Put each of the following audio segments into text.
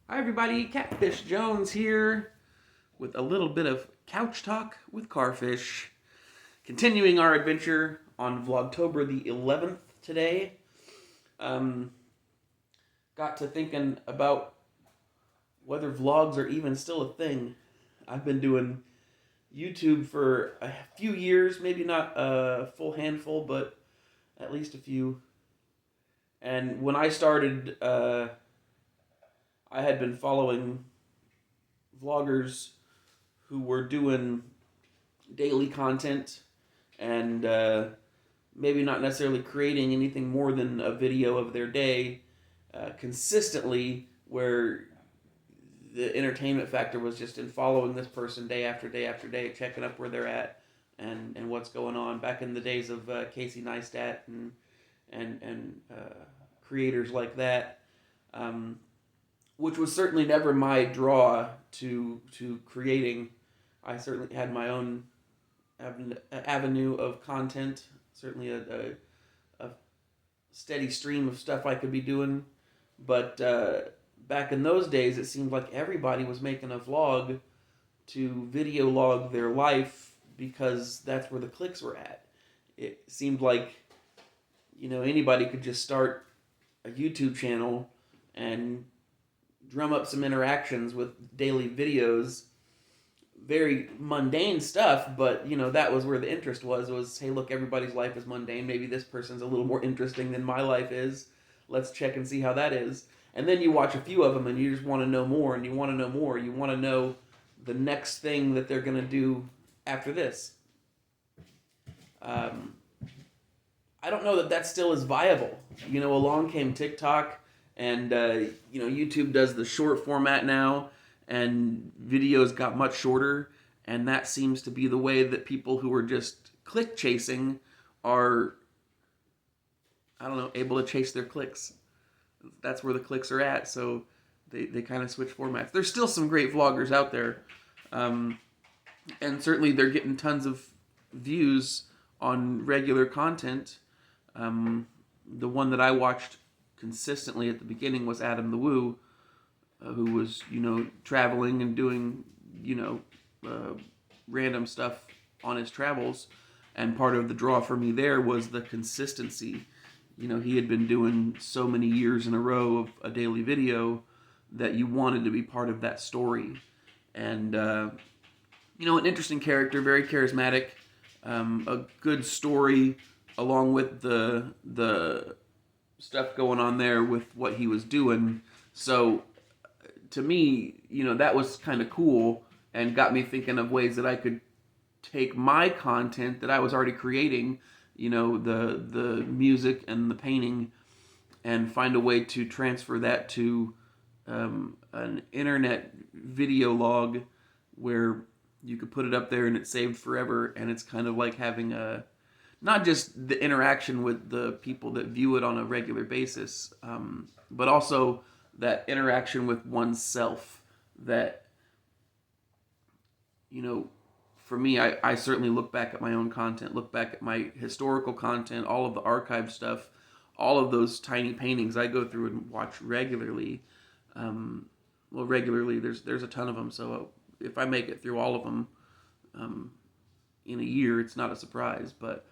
Hi everybody, Catfish Jones here with a little bit of couch talk with Carfish. Continuing our adventure on Vlogtober the 11th today. Um, Got to thinking about whether vlogs are even still a thing. I've been doing YouTube for a few years, maybe not a full handful, but at least a few. And when I started, I had been following vloggers who were doing daily content and maybe not necessarily creating anything more than a video of their day consistently, where the entertainment factor was just in following this person day after day after day, checking up where they're at and what's going on. Back in the days of Casey Neistat and creators like that, which was certainly never my draw to creating. I certainly had my own avenue of content, certainly a steady stream of stuff I could be doing. But back in those days, it seemed like everybody was making a vlog to video log their life because that's where the clicks were at. It seemed like, anybody could just start a YouTube channel and drum up some interactions with daily videos. Very mundane stuff, but that was where the interest was hey, look, everybody's life is mundane, maybe this person's a little more interesting than my life is. Let's check and see how that is. And then you watch a few of them and you just want to know more, and you want to know more. You want to know the next thing that they're going to do after this. I don't know that that still is viable. Along came TikTok, and YouTube does the short format now, and videos got much shorter, and that seems to be the way that people who are just click chasing are, I don't know, able to chase their clicks. That's where the clicks are at, so they kind of switch formats. There's still some great vloggers out there, and certainly they're getting tons of views on regular content. The one that I watched consistently at the beginning was Adam the Woo, who was, traveling and doing, random stuff on his travels. And part of the draw for me there was the consistency. He had been doing so many years in a row of a daily video that you wanted to be part of that story. And, an interesting character, very charismatic, a good story, along with the stuff going on there with what he was doing. So to me, that was kind of cool and got me thinking of ways that I could take my content that I was already creating, the music and the painting, and find a way to transfer that to an internet video log where you could put it up there and it's saved forever, and it's kind of like having not just the interaction with the people that view it on a regular basis, but also that interaction with oneself that, for me, I certainly look back at my own content, look back at my historical content, all of the archive stuff, all of those tiny paintings I go through and watch regularly. Regularly, there's a ton of them, so if I make it through all of them in a year, it's not a surprise. But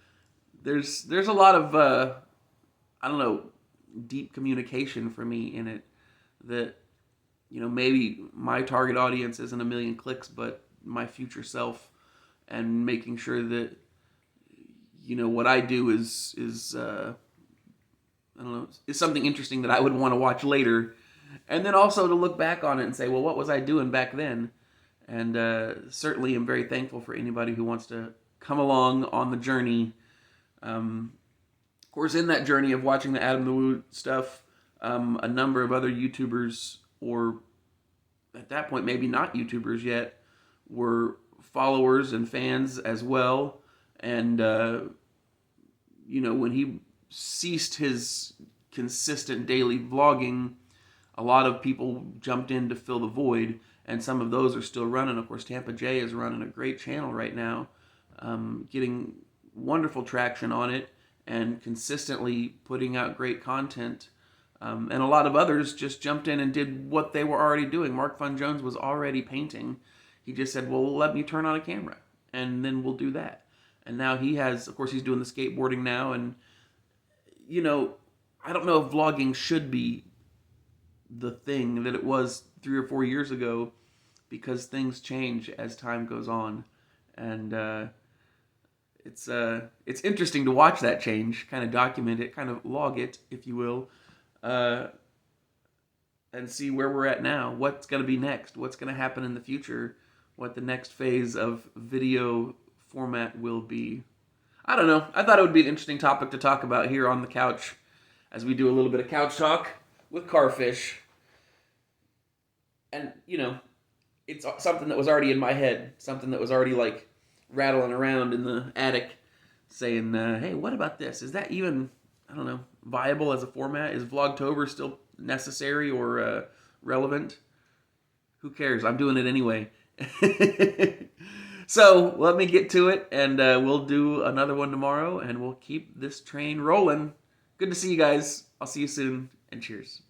there's a lot of I don't know, deep communication for me in it that maybe my target audience isn't a million clicks, but my future self, and making sure that what I do is I don't know, is something interesting that I would want to watch later, and then also to look back on it and say, well, what was I doing back then? And certainly am very thankful for anybody who wants to come along on the journey. Of course, in that journey of watching the Adam the Woo stuff, a number of other YouTubers, or at that point maybe not YouTubers yet, were followers and fans as well. And when he ceased his consistent daily vlogging, a lot of people jumped in to fill the void, and some of those are still running. Of course, Tampa J is running a great channel right now, getting wonderful traction on it and consistently putting out great content. And a lot of others just jumped in and did what they were already doing. Mark Fun Jones was already painting. He just said, well, let me turn on a camera, and then we'll do that. And now he has, of course, he's doing the skateboarding now. And, you know, I don't know if vlogging should be the thing that it was 3 or 4 years ago, because things change as time goes on. And it's interesting to watch that change, kind of document it, kind of log it, if you will, and see where we're at now, what's going to be next, what's going to happen in the future, what the next phase of video format will be. I don't know. I thought it would be an interesting topic to talk about here on the couch as we do a little bit of couch talk with Carfish. And, you know, it's something that was already in my head, something that was already, like, rattling around in the attic saying, hey, what about this? Is that even, I don't know, viable as a format? Is Vlogtober still necessary or relevant? Who cares? I'm doing it anyway. So let me get to it, and we'll do another one tomorrow, and we'll keep this train rolling. Good to see you guys. I'll see you soon, and cheers.